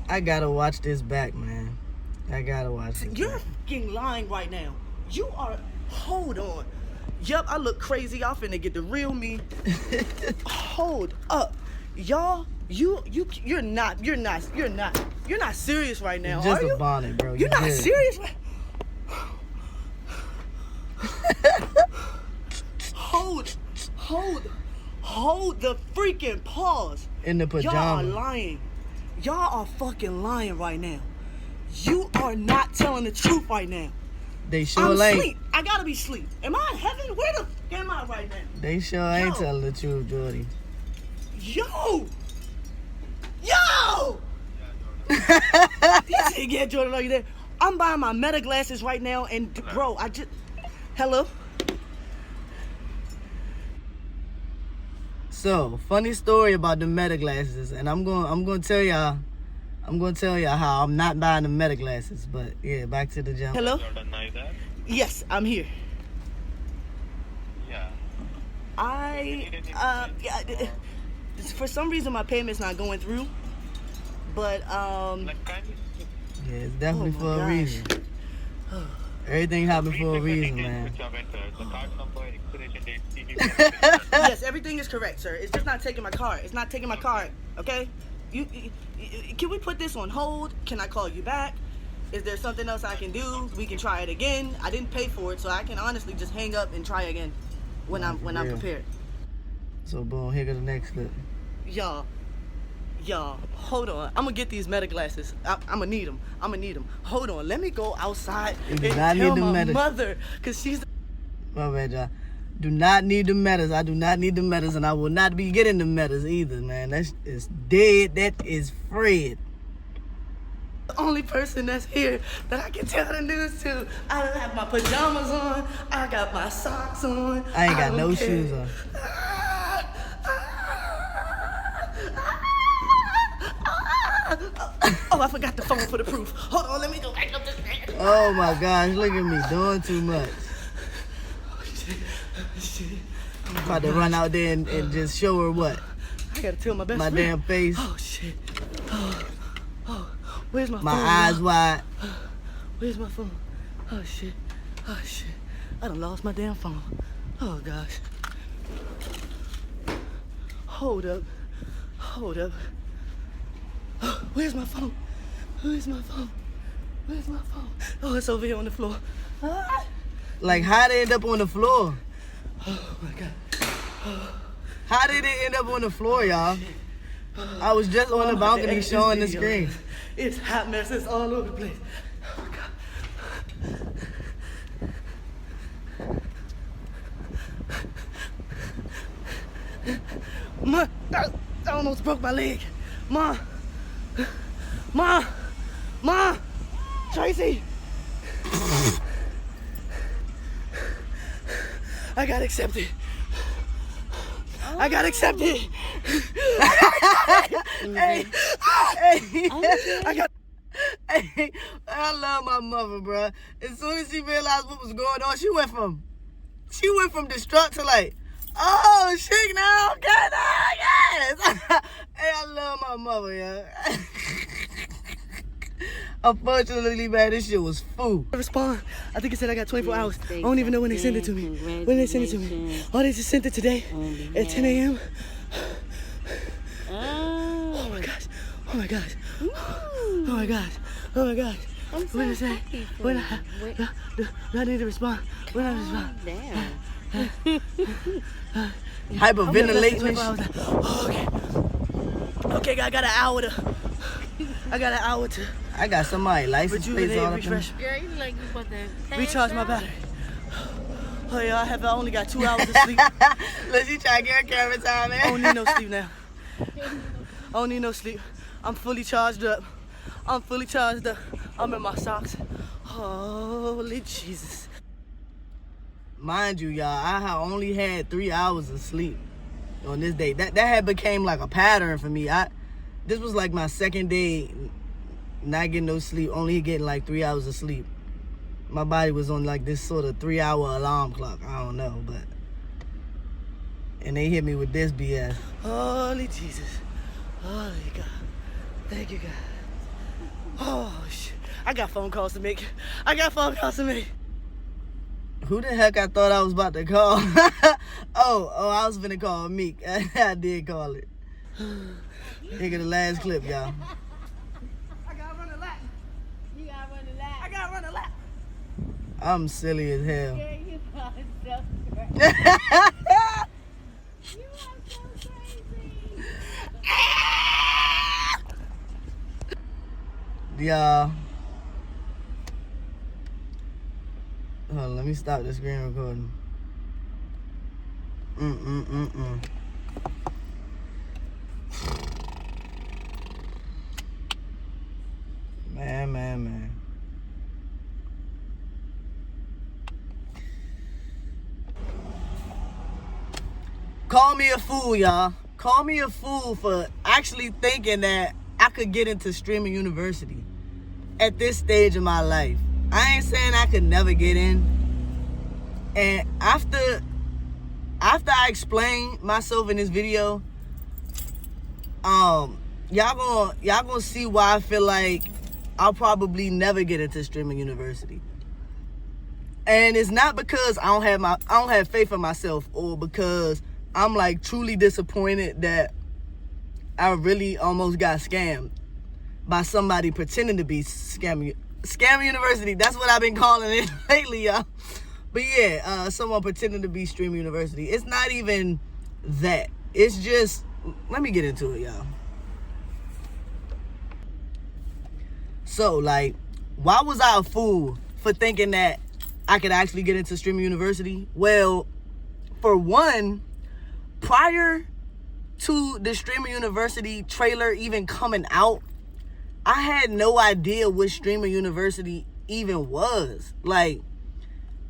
I gotta watch this back, man. I gotta watch this. You're back. fucking lying right now. You are. Hold on. Yup, I look crazy. Y'all finna get the real me. Hold up, y'all. You're not serious right now. Just are a you? bonnet, bro. You're not good. serious. Hold the freaking pause. In the Y'all are pajamas. lying. Y'all are fucking lying right now. You are not telling the truth right now. They sure I'm ain't. asleep. I gotta be asleep. Am I in heaven? Where the f am I right now? They sure ain't Yo. telling the truth, Jordy. Yo! He said, yeah, Jordan, are you there? I'm buying my Meta glasses right now, and bro, I just. Hello? So, funny story about the Meta glasses, and I'm gonna tell y'all how I'm not buying the Meta glasses. But yeah, back to the jump. Hello? Jordan, are you there? Yes, I'm here. Yeah. For some reason my payment's not going through, but Like, kindly Yeah, it's definitely Oh my for a gosh. reason. Everything happened for a reason, details man. which you have entered. The card number, expiration date, CVV. yes, everything is correct, sir. It's just not taking my card. It's not taking my card. Okay? You can we put this on hold? Can I call you back? Is there something else I can do? We can try it again. I didn't pay for it, so I can honestly just hang up and try again when I'm real. prepared. So boom, here goes the next clip. Y'all, hold on. I'm gonna get these Meta glasses. I'm gonna need them. Hold on. Let me go outside You and do not tell need the my Meta. mother, cause she's. My bad, y'all. Do not need the Metas. I do not need the Metas, and I will not be getting the Metas either, man. That is dead. That is Fred. The only person that's here that I can tell the news to. I don't have my pajamas on. I got my socks on. I ain't got don't no care. shoes on. Oh, I forgot the phone for the proof. Hold on, let me go back up this man. Oh my gosh, look at me doing too much. About to run out there and just show her what? I gotta tell my best My friend. damn face, Oh shit. Oh, where's my my phone? eyes y'all? wide. Where's my phone? Oh shit. I done lost my damn phone. Oh gosh. Hold up. Oh, where's my phone? Oh, it's over here on the floor. Ah. Like, how they end up on the floor? Oh my god. How did it end up on the floor, y'all? I was just on the balcony showing the screen. It's hot messes all over the place. Oh my god. Ma, I almost broke my leg. Ma, Tracy. I got accepted. I got accepted. Hey, I got. hey, I love my mother, bruh. As soon as she realized what was going on, she went from distraught to like, oh shit, now, okay, now, yes. Hey, I love my mother, yeah. Unfortunately, man, this shit was fool. Respond. I think it said I got 24 hours. I don't even know when they sent it to me. When they sent it to me. Oh, they just sent it today at 10 a.m. Oh my gosh. Oh my gosh. Oh my gosh. Oh my gosh. I'm so What did it say? happy for When you. do I need to respond? When I respond? Damn. Hyperventilating and shit. Oh, okay, I got an hour to. I got somebody license plates Rejuvenate, all up in refresh, Girl, you like you about to pass recharge my out? battery. Oh yeah, I only got 2 hours of sleep. Look, she trying to get her camera time, man. I don't need no sleep now. I don't need no sleep. I'm fully charged up. I'm in my socks. Holy Jesus. Mind you, y'all, I had only had 3 hours of sleep on this day. That had became like a pattern for me. This was like my second day not getting no sleep, only getting like 3 hours of sleep. My body was on like this sort of 3-hour alarm clock. I don't know, but. And they hit me with this BS. Holy Jesus. Holy God. Thank you, God. Oh, shit. I got phone calls to make. Who the heck I thought I was about to call? oh, I was finna call Meek. I did call it. Look at the last clip, y'all. I gotta run a lap. You gotta run the lap. I gotta run a lap. I'm silly as hell. Yeah, you are so crazy. You are so crazy. Y'all. Hold on, let me stop the screen recording. Man. Call me a fool, y'all. Call me a fool for actually thinking that I could get into streaming university at this stage of my life. I ain't saying I could never get in. And after I explain myself in this video, y'all gonna see why I feel like I'll probably never get into streaming university. And it's not because I don't have faith in myself, or because I'm like truly disappointed that I really almost got scammed by somebody pretending to be Scam University. That's what I've been calling it lately, y'all. But yeah, someone pretending to be Stream University. It's not even that. It's just, let me get into it, y'all. So, like, why was I a fool for thinking that I could actually get into Stream University? Well, for one, prior to the Streamer University trailer even coming out, I had no idea what Streamer University even was. Like,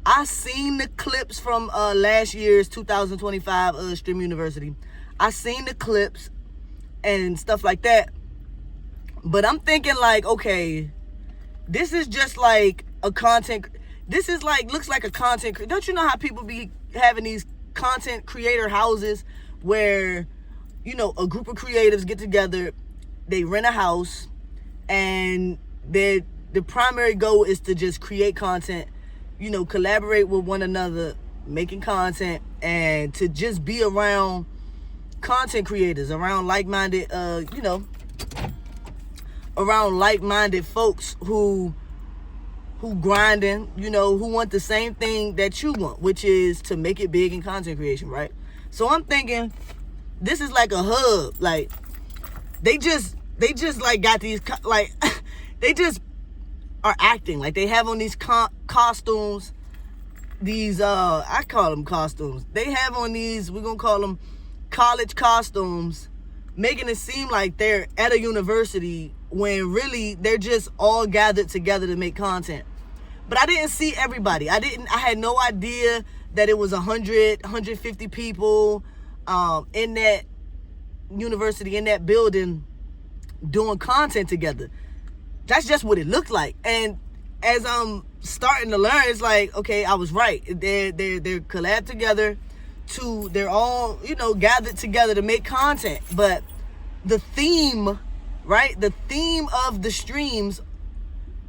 I seen the clips from last year's 2025 Streamer University. I seen the clips and stuff like that. But I'm thinking like, okay, this is just like a content. This is like, looks like a content. Don't you know how people be having these content creator houses where, you know, a group of creatives get together, they rent a house, and the primary goal is to just create content, you know, collaborate with one another, making content, and to just be around content creators, around like-minded, you know, around like-minded folks who grinding, you know, who want the same thing that you want, which is to make it big in content creation, right? So I'm thinking this is like a hub. Like, they just like got these, like, they just are acting like they have on these costumes, these I call them costumes. They have on these, we're gonna call them college costumes, making it seem like they're at a university when really they're just all gathered together to make content. But I didn't see everybody. I had no idea that it was 100, 150 people in that university, in that building, doing content together. That's just what it looked like. And as I'm starting to learn, it's like, okay, I was right. They're collabed together they're all, you know, gathered together to make content. But the theme, right? The theme of the streams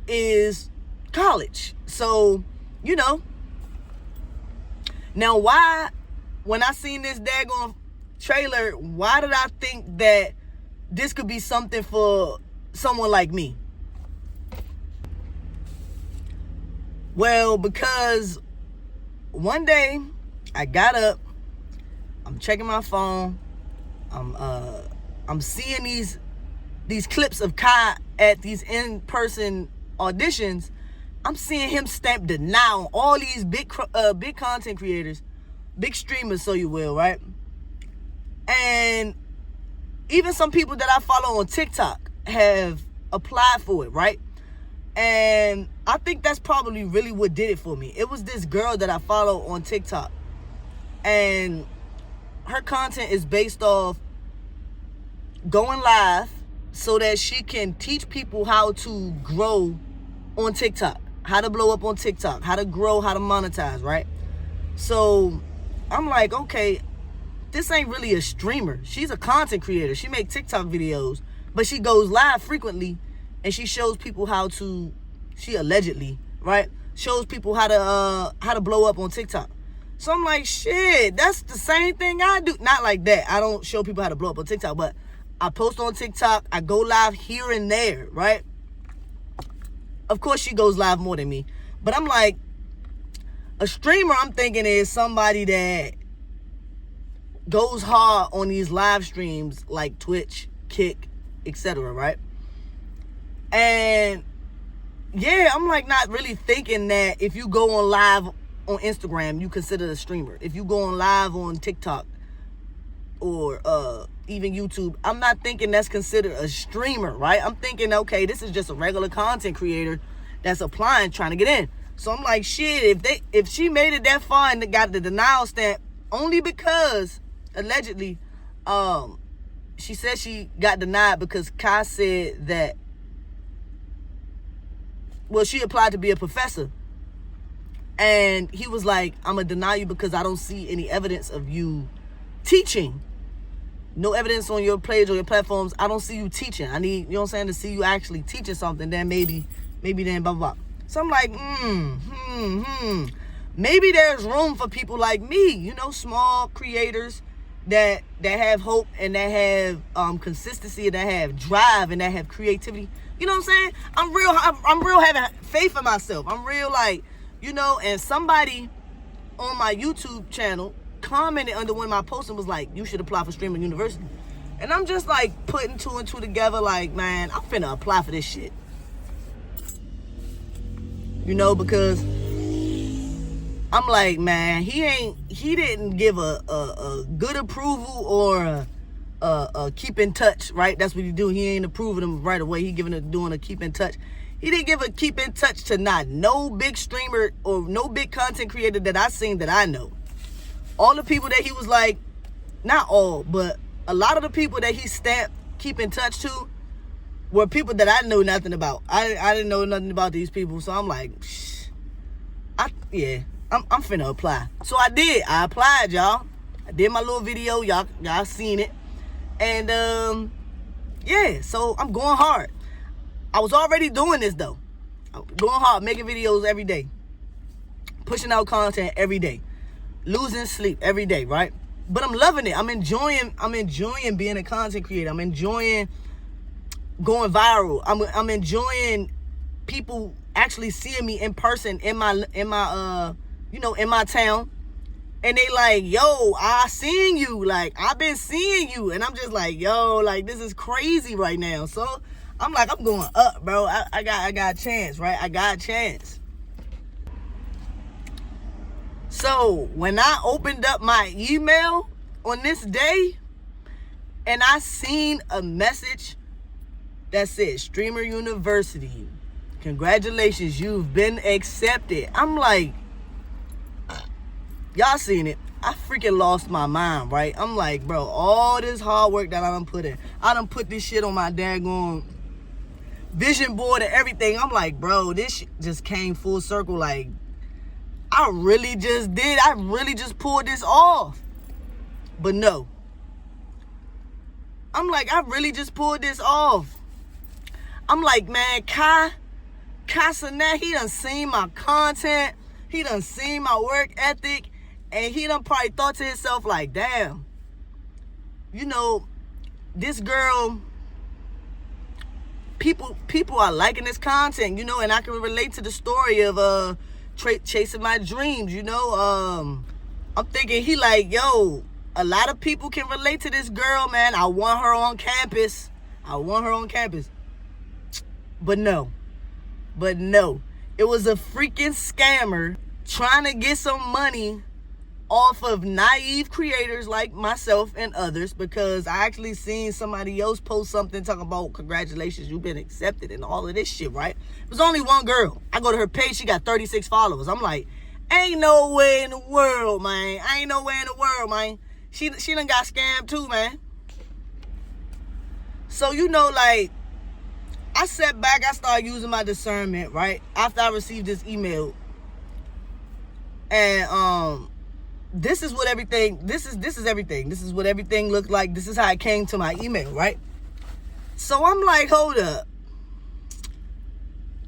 is college. So, you know, now why, when I seen this daggone trailer, why did I think that this could be something for someone like me? Well, because one day I got up, I'm checking my phone, I'm seeing these clips of Kai at these in-person auditions. I'm seeing him stamp deny on all these big content creators, big streamers, so you will, right? And even some people that I follow on TikTok have applied for it, right? And I think that's probably really what did it for me. It was this girl that I follow on TikTok, and her content is based off going live so that she can teach people how to grow on TikTok, how to blow up on TikTok, how to grow, how to monetize, right? So I'm like, okay, this ain't really a streamer. She's a content creator. She makes TikTok videos, but she goes live frequently and she shows people how to, she allegedly, right, shows people how to blow up on TikTok. So I'm like, shit, that's the same thing I do. Not like that. I don't show people how to blow up on TikTok, but I post on TikTok. I go live here and there, right? Of course, she goes live more than me. But I'm like, a streamer, I'm thinking, is somebody that goes hard on these live streams like Twitch, Kick, etc., right? And yeah, I'm like not really thinking that if you go on live on Instagram, you consider a streamer. If you go on live on TikTok or even YouTube, I'm not thinking that's considered a streamer, right? I'm thinking, okay, this is just a regular content creator that's applying, trying to get in. So I'm like, shit, if she made it that far and got the denial stamp, only because allegedly, she said she got denied because Kai said that, well, she applied to be a professor. And he was like, I'm going to deny you because I don't see any evidence of you teaching. No evidence on your page or your platforms. I don't see you teaching. I need, you know what I'm saying, to see you actually teaching something. Then maybe then blah, blah, blah. So I'm like, maybe there's room for people like me, you know, small creators that have hope and that have consistency and that have drive and that have creativity. You know what I'm saying? I'm real having faith in myself. I'm real like, you know, and somebody on my YouTube channel commented under one of my posts and was like, you should apply for Streamer University. And I'm just like putting two and two together like, man, I'm finna apply for this shit. You know, because I'm like, man, he didn't give a good approval or a keep in touch, right? That's what he do. He ain't approving them right away. He doing a keep in touch. He didn't give a keep in touch to not no big streamer or no big content creator that I seen that I know. All the people that he was like, not all, but a lot of the people that he stamped keep in touch to were people that I know nothing about. I didn't know nothing about these people, so I'm like, I'm finna apply. So I did. I applied, y'all. I did my little video. Y'all seen it. And yeah, so I'm going hard. I was already doing this though. I'm going hard, making videos every day, pushing out content every day, losing sleep every day, right? But I'm loving it. I'm enjoying being a content creator. I'm enjoying going viral. I'm enjoying people actually seeing me in person in my you know, in my town. And they like, yo, I seen you. Like, I've been seeing you. And I'm just like, yo, like, this is crazy right now. So I'm like, I'm going up, bro. I got a chance, right? I got a chance. So when I opened up my email on this day and I seen a message that said, Streamer University, congratulations, you've been accepted. I'm like, y'all seen it. I freaking lost my mind, right? I'm like, bro, all this hard work that I done put in. I done put this shit on my daggone vision board and everything. I'm like, bro, this shit just came full circle. Like, I really just pulled this off. But no. I'm like, I really just pulled this off. I'm like, man, Kai Cenat, he done seen my content. He done seen my work ethic. And he done probably thought to himself like, damn, you know, this girl, people are liking this content, you know, and I can relate to the story of chasing my dreams, you know. I'm thinking he like, yo, a lot of people can relate to this girl, man. I want her on campus. But no. It was a freaking scammer trying to get some money off of naive creators like myself and others, because I actually seen somebody else post something talking about congratulations, you've been accepted and all of this shit, right? It was only one girl. I go to her page, she got 36 followers. I'm like, ain't no way in the world, man. She done got scammed too, man. So, you know, like, I sat back, I started using my discernment, right? After I received this email. And this is what everything, this is everything. This is what everything looked like. This is how it came to my email, right? So I'm like, hold up.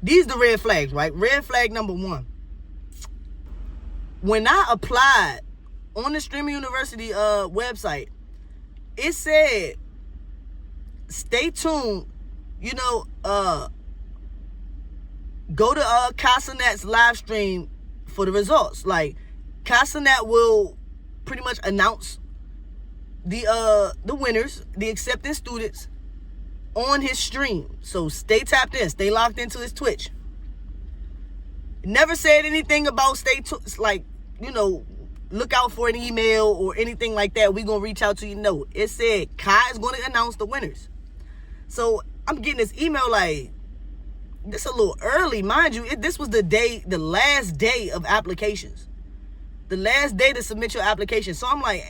these the red flags, right? Red flag number 1. When I applied on the Streamer University website, it said, stay tuned, you know, go to Casanet's live stream for the results. Like, Casanet will pretty much announce the winners, the accepted students on his stream. So stay tapped in, stay locked into his Twitch. Never said anything about like, you know, look out for an email or anything like that. We gonna reach out to you. No, it said Kai is gonna announce the winners. So I'm getting this email like, this a little early, mind you. This was the last day of applications. The last day to submit your application. So I'm like,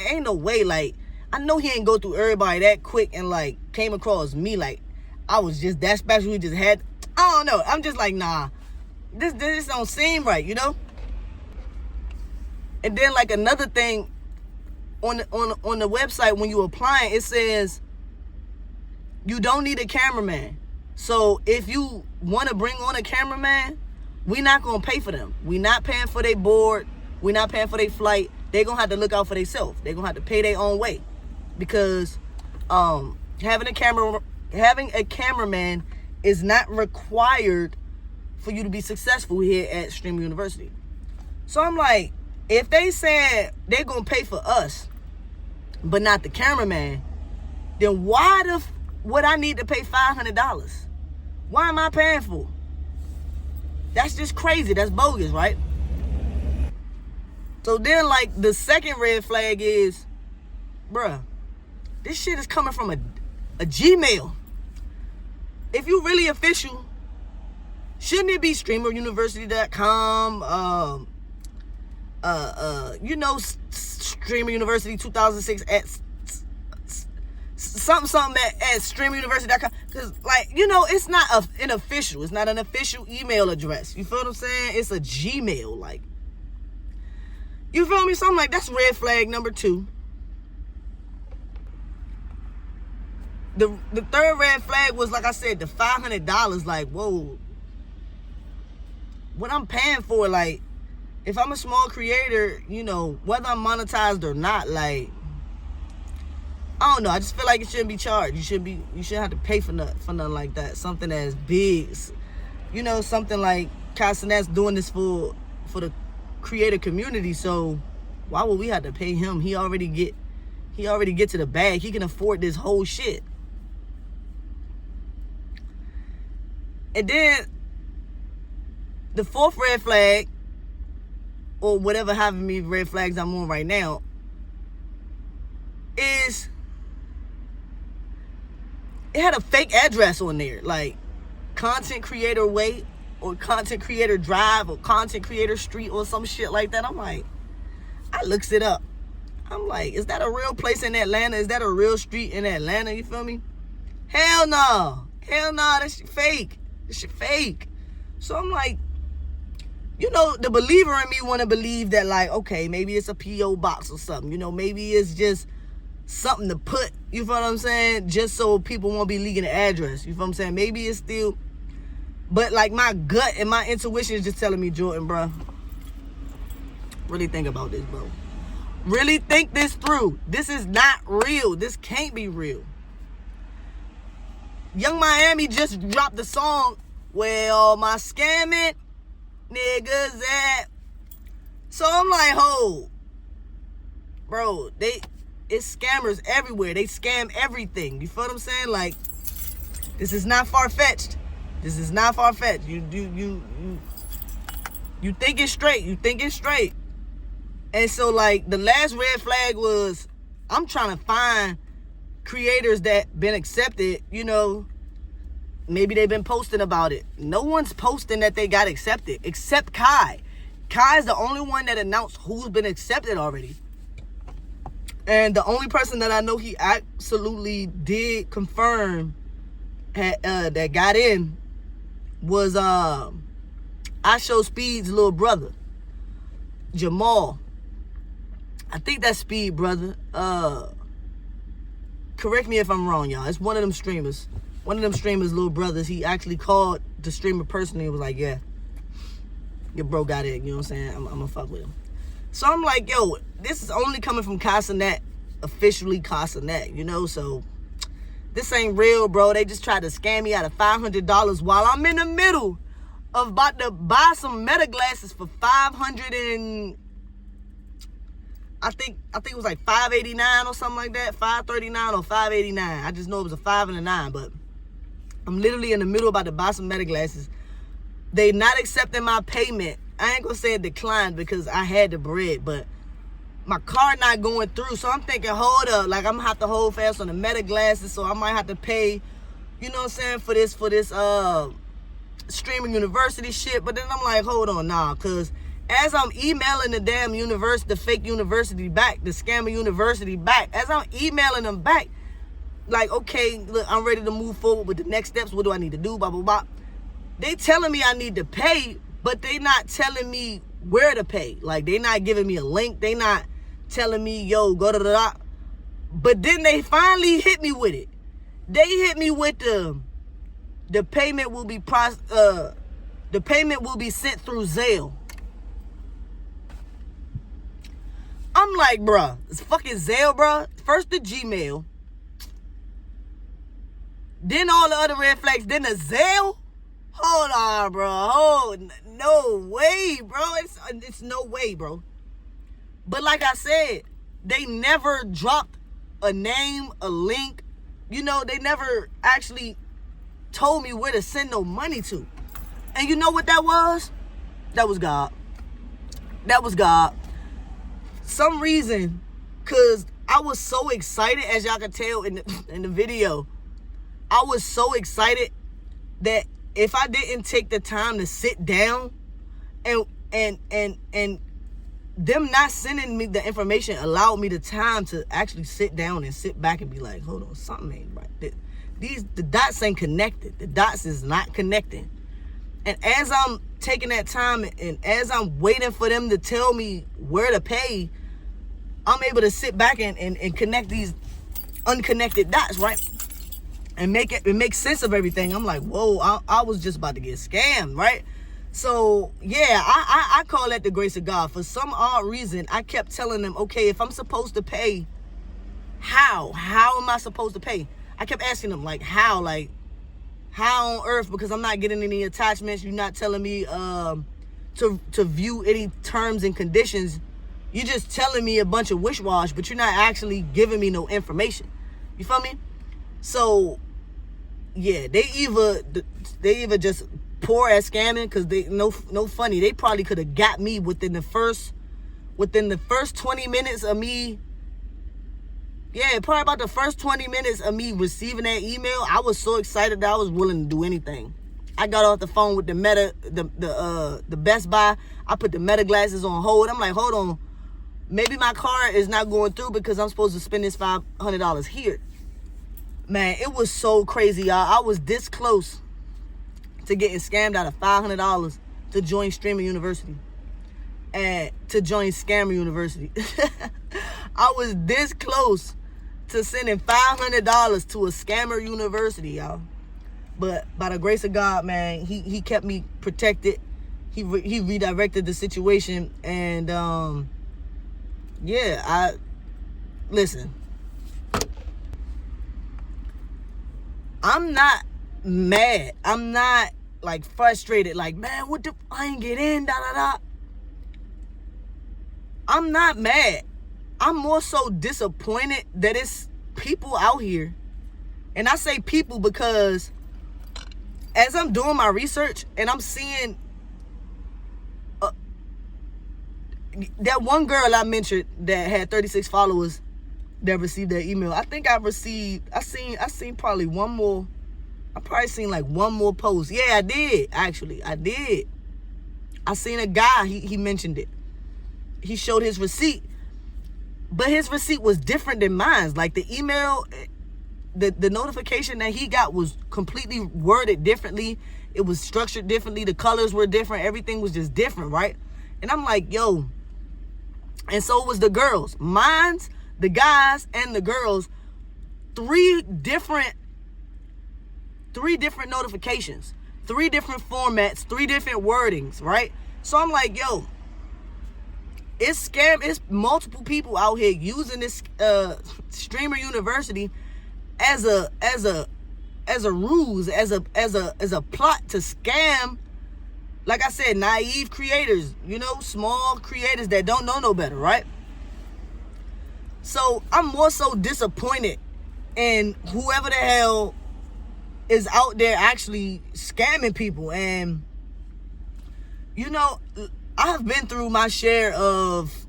ain't no way. Like, I know he ain't go through everybody that quick and like came across me like I was just that special. He just had, I don't know. I'm just like, nah, this don't seem right, you know? And then like another thing on the website when you applying, it says you don't need a cameraman. So if you want to bring on a cameraman, we not going to pay for them. We not paying for their board. We not paying for their flight. They going to have to look out for themselves. They going to have to pay their own way. Because having a cameraman is not required for you to be successful here at Streamer University. So I'm like, if they said they're going to pay for us, but not the cameraman, then why would I need to pay $500? Why am I paying for? That's just crazy. That's bogus, right? So then, like, the second red flag is, bruh, this shit is coming from a Gmail. If you really official, shouldn't it be streameruniversity.com, you know, Streamer University 2006 at something at streameruniversity.com, because, like, you know, it's not an official. It's not an official email address. You feel what I'm saying? It's a Gmail, like, you feel me? So I'm like, that's red flag number 2. The third red flag was, like I said, the $500. Like, whoa, what I'm paying for, like, if I'm a small creator, you know, whether I'm monetized or not, like, I don't know. I just feel like it shouldn't be charged. You shouldn't have to pay for nothing like that. Something as big, you know, something like Casanet's doing this for the creator community. So why would we have to pay him? He already get to the bag. He can afford this whole shit. And then the fourth red flag, or whatever having me red flags I'm on right now, is it had a fake address on there, like Content Creator Way or Content Creator Drive or Content Creator Street or some shit like that. I'm like, I looks it up. I'm like, is that a real place in Atlanta? Is that a real street in Atlanta? You feel me? Hell no. Hell no, that shit fake. This shit fake. So I'm like, you know, the believer in me want to believe that, like, okay, maybe it's a P.O. box or something. You know, maybe it's just something to put, you feel what I'm saying? Just so people won't be leaking the address. You feel what I'm saying? Maybe it's still, but like my gut and my intuition is just telling me, Jordan, bro, really think about this, bro. Really think this through. This is not real. This can't be real. Young Miami just dropped the song, "Where all my scamming niggas at?" So I'm like, ho, bro, it's scammers everywhere. They scam everything. You feel what I'm saying? Like, this is not far-fetched. This is not far-fetched. You thinking straight. You thinking straight. And so, like, the last red flag was, I'm trying to find creators that been accepted, you know, maybe they've been posting about it. No one's posting that they got accepted except Kai. Kai's the only one that announced who's been accepted already. And the only person that I know he absolutely did confirm that got in was I Show Speed's little brother, Jamal. I think that's Speed, brother. Correct me if I'm wrong, y'all. It's one of them streamers. One of them streamers' little brothers. He actually called the streamer personally and was like, yeah, your bro got it. You know what I'm saying? I'm gonna fuck with him. So I'm like, yo, this is only coming from Casanet, officially Casanet, you know? So this ain't real, bro. They just tried to scam me out of $500 while I'm in the middle of about to buy some Meta glasses for $500 and I think it was like $589 or something like that, $539 or $589. I just know it was a 5 and a 9, but I'm literally in the middle about to buy some Meta glasses. They not accepting my payment. I ain't gonna say it declined because I had the bread, but my card not going through. So I'm thinking, hold up, like I'm gonna have to hold fast on the Meta glasses, so I might have to pay, you know what I'm saying, for this streaming university shit. But then I'm like, hold on, nah, cause as I'm emailing the damn university, the fake university back, the scammer university back, as I'm emailing them back, like, okay, look, I'm ready to move forward with the next steps. What do I need to do? Blah, blah, blah. They telling me I need to pay, but they not telling me where to pay. Like, they not giving me a link. They not telling me, yo, go to the... But then they finally hit me with it. They hit me with the payment will be the payment will be sent through Zelle. I'm like, bruh, it's fucking Zelle, bruh. First the Gmail. Then all the other red flags. Then the Zelle. Hold on, bro. Oh, no way, bro. It's no way, bro. But like I said, they never dropped a name, a link. You know, they never actually told me where to send no money to. And you know what that was? That was God. That was God. Some reason, because I was so excited, as y'all can tell in the video, I was so excited that if I didn't take the time to sit down and them not sending me the information allowed me the time to actually sit down and sit back and be like, hold on, something ain't right. The dots ain't connected. The dots is not connecting. And as I'm taking that time and as I'm waiting for them to tell me where to pay, I'm able to sit back and connect these unconnected dots, right? And make sense of everything. I'm like, whoa, I was just about to get scammed, right? So, yeah, I call that the grace of God. For some odd reason, I kept telling them, okay, if I'm supposed to pay, how? How am I supposed to pay? I kept asking them, like, how? Like, how on earth? Because I'm not getting any attachments. You're not telling me to view any terms and conditions. You're just telling me a bunch of wish-wash, but you're not actually giving me no information. You feel me? So, yeah, they either just poor at scamming, because they no funny. They probably could have got me within the first 20 minutes of me. Yeah, probably about the first 20 minutes of me receiving that email. I was so excited that I was willing to do anything. I got off the phone with the Best Buy. I put the Meta glasses on hold. I'm like, hold on, maybe my card is not going through because I'm supposed to spend this $500 here. Man, it was so crazy, y'all. I was this close to getting scammed out of $500 to join Streaming University and to join Scammer University. I was this close to sending $500 to a Scammer University, y'all. But by the grace of God, man, he kept me protected. He redirected the situation, and yeah, listen. I'm not mad. I'm not like frustrated. Like, man, what the? I ain't get in. Da da da. I'm not mad. I'm more so disappointed that it's people out here, and I say people because as I'm doing my research and I'm seeing that one girl I mentioned that had 36 followers that received that email. I think I seen probably one more. I probably seen like one more post. Yeah, I did, actually. I did. I seen a guy, he mentioned it. He showed his receipt. But his receipt was different than mine. Like the email, the notification that he got was completely worded differently. It was structured differently. The colors were different. Everything was just different, right? And I'm like, yo. And so was the girls. Mine's, the guys and the girls, three different notifications. 3 different formats, 3 different wordings, right? So I'm like, yo, it's scam. It's multiple people out here using this Streamer University as a ruse, as a plot to scam. Like I said, naive creators, small creators that don't know no better, right? So I'm more so disappointed in whoever the hell is out there actually scamming people. And I've been through my share of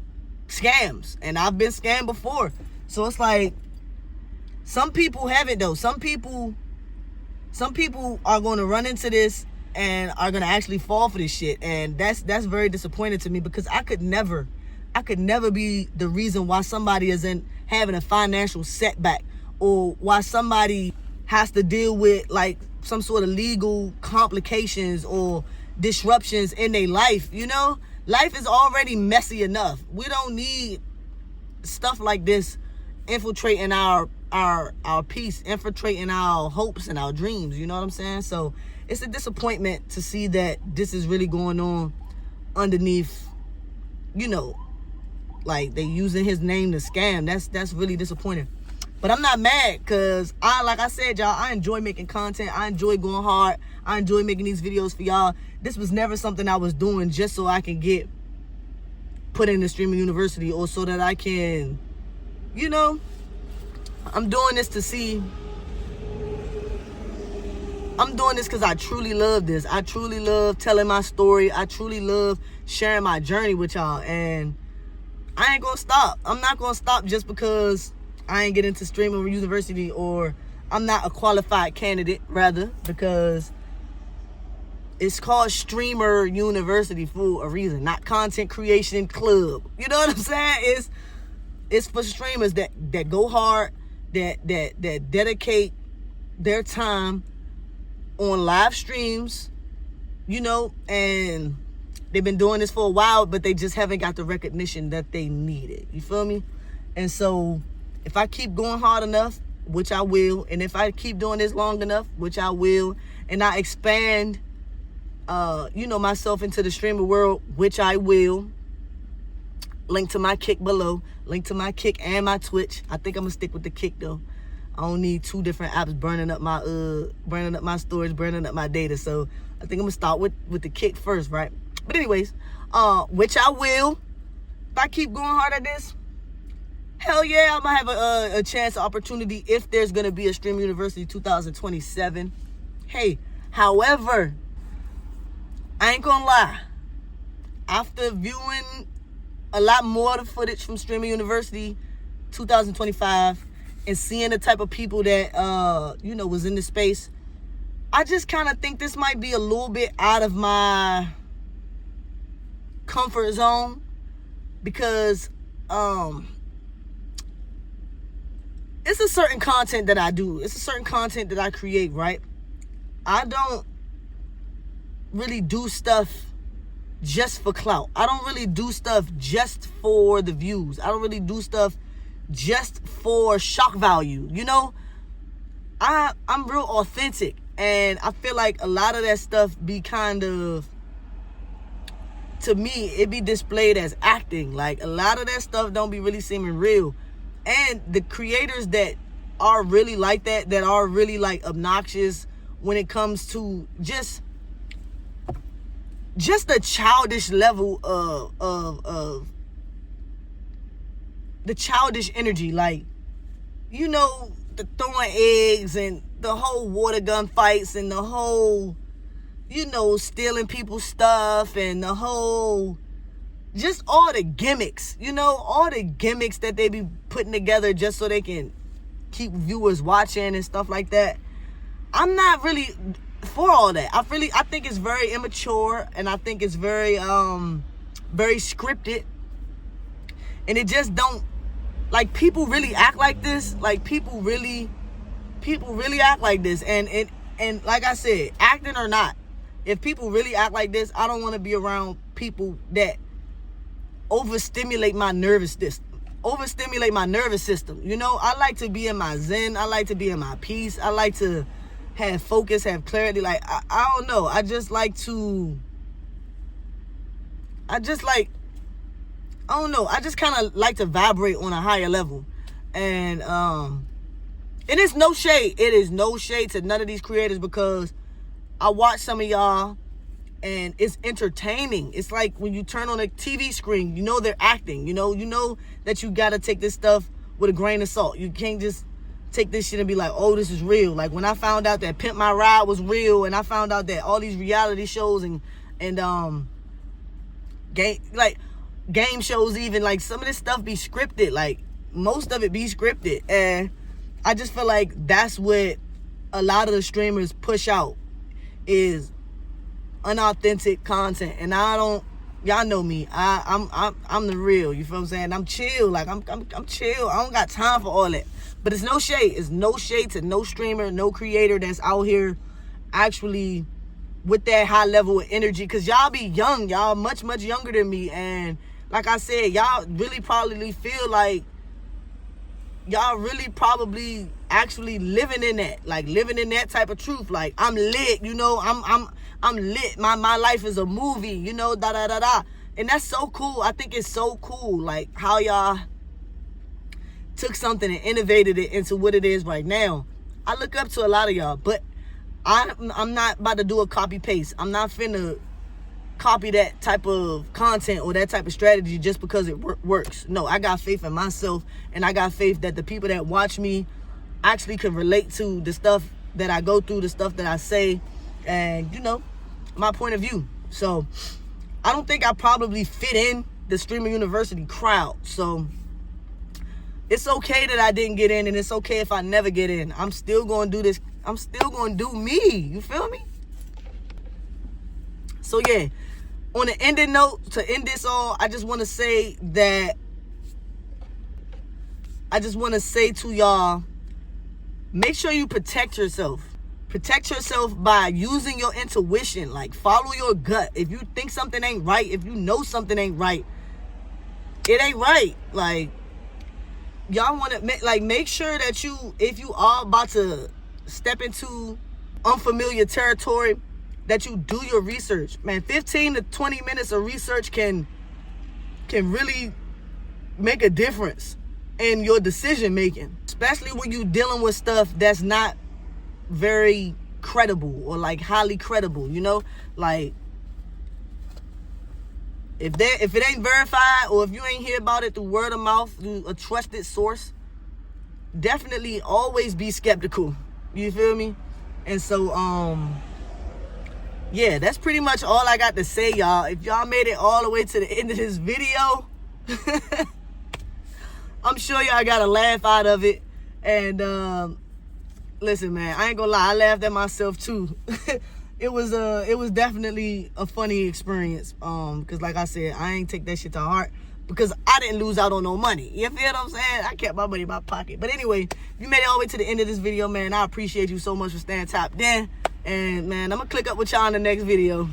scams, and I've been scammed before. So it's like, some people have it though. Some people are going to run into this and are going to actually fall for this shit. And that's very disappointing to me, because I could never be the reason why somebody isn't having a financial setback, or why somebody has to deal with like some sort of legal complications or disruptions in their life. Life is already messy enough. We don't need stuff like this infiltrating our peace, infiltrating our hopes and our dreams. You know what I'm saying? So it's a disappointment to see that this is really going on underneath, like they using his name to scam. That's really disappointing. But I'm not mad, because like I said, y'all, I enjoy making content. I enjoy going hard. I enjoy making these videos for y'all. This was never something I was doing just so I can get put in the Streamer University, or so that I can, I'm doing this to see. I'm doing this because I truly love this. I truly love telling my story. I truly love sharing my journey with y'all. And I ain't gonna stop. I'm not gonna stop just because I ain't get into Streamer University, or I'm not a qualified candidate, rather, because it's called Streamer University for a reason, not Content Creation Club. You know what I'm saying? It's for streamers that go hard, that dedicate their time on live streams, and they've been doing this for a while, but they just haven't got the recognition that they needed. You feel me? And so if I keep going hard enough, which I will, and if I keep doing this long enough, which I will, and I expand, myself into the streamer world, which I will, link to my Kick below, link to my Kick and my Twitch. I think I'm gonna stick with the Kick though. I don't need 2 different apps burning up my storage, burning up my data. So I think I'm gonna start with the Kick first, right? But anyways, which I will. If I keep going hard at this, hell yeah, I might have a chance, opportunity, if there's gonna be a Streamer University 2027. Hey, however, I ain't gonna lie. After viewing a lot more of the footage from Streamer University 2025 and seeing the type of people that was in the space, I just kind of think this might be a little bit out of my comfort zone, because it's a certain content that I do. It's a certain content that I create, right? I don't really do stuff just for clout. I don't really do stuff just for the views. I don't really do stuff just for shock value. I'm real authentic, and I feel like a lot of that stuff be kind of, to me, it be displayed as acting. Like, a lot of that stuff don't be really seeming real. And the creators that are really like that are really like obnoxious when it comes to just the childish level of the childish energy. Like, the throwing eggs and the whole water gun fights and the whole, stealing people's stuff and the whole, just all the gimmicks, all the gimmicks that they be putting together just so they can keep viewers watching and stuff like that. I'm not really for all that. I think it's very immature, and I think it's very very scripted, and it just don't, like, people really act like this. Like, people really act like this, and like I said, acting or not, if people really act like this, I don't want to be around people that overstimulate my nervous system. I like to be in my zen. I like to be in my peace. I like to have focus, have clarity. Like, I don't know. I just like to, I don't know. I just kind of like to vibrate on a higher level. And it is no shade. It is no shade to none of these creators, because I watch some of y'all and it's entertaining. It's like when you turn on a TV screen, you know they're acting. You know that you got to take this stuff with a grain of salt. You can't just take this shit and be like, oh, this is real. Like when I found out that Pimp My Ride was real, and I found out that all these reality shows and game shows, even, like, some of this stuff be scripted. Like, most of it be scripted. And I just feel like that's what a lot of the streamers push out, is unauthentic content. And y'all know me. I'm the real. You feel what I'm saying? I'm chill. Like, I'm chill. I don't got time for all that. But it's no shade. It's no shade to no streamer, no creator that's out here actually with that high level of energy. Because y'all be young. Y'all much, much younger than me. And like I said, y'all really probably feel like y'all really probably actually living in that. Like, living in that type of truth. Like, I'm lit, I'm lit. My life is a movie, da da da da. And that's so cool. I think it's so cool, like, how y'all took something and innovated it into what it is right now. I look up to a lot of y'all, but I'm not about to do a copy paste. I'm not finna copy that type of content or that type of strategy just because it works. No, I got faith in myself, and I got faith that the people that watch me actually can relate to the stuff that I go through, the stuff that I say, and my point of view. So I don't think I probably fit in the Streamer University crowd. So it's okay that I didn't get in, and it's okay if I never get in. I'm still going to do this. I'm still going to do me. You feel me? So yeah, on the ending note, to end this all, I just want to say to y'all, make sure you protect yourself. Protect yourself by using your intuition. Like, follow your gut. If you think something ain't right, if you know something ain't right, it ain't right. Like, y'all want to make sure that if you are about to step into unfamiliar territory, that you do your research. Man, 15 to 20 minutes of research can really make a difference in your decision making, especially when you're dealing with stuff that's not very credible or like highly credible. Like, if it ain't verified, or if you ain't hear about it through word of mouth, through a trusted source, definitely always be skeptical. You feel me? And so yeah, that's pretty much all I got to say, y'all. If y'all made it all the way to the end of this video, I'm sure y'all got a laugh out of it. And listen, man, I ain't gonna lie, I laughed at myself too. It was definitely a funny experience. Because like I said, I ain't take that shit to heart, because I didn't lose out on no money. You feel what I'm saying? I kept my money in my pocket. But anyway, if you made it all the way to the end of this video, man, I appreciate you so much for staying tapped in. And man, I'm gonna click up with y'all in the next video.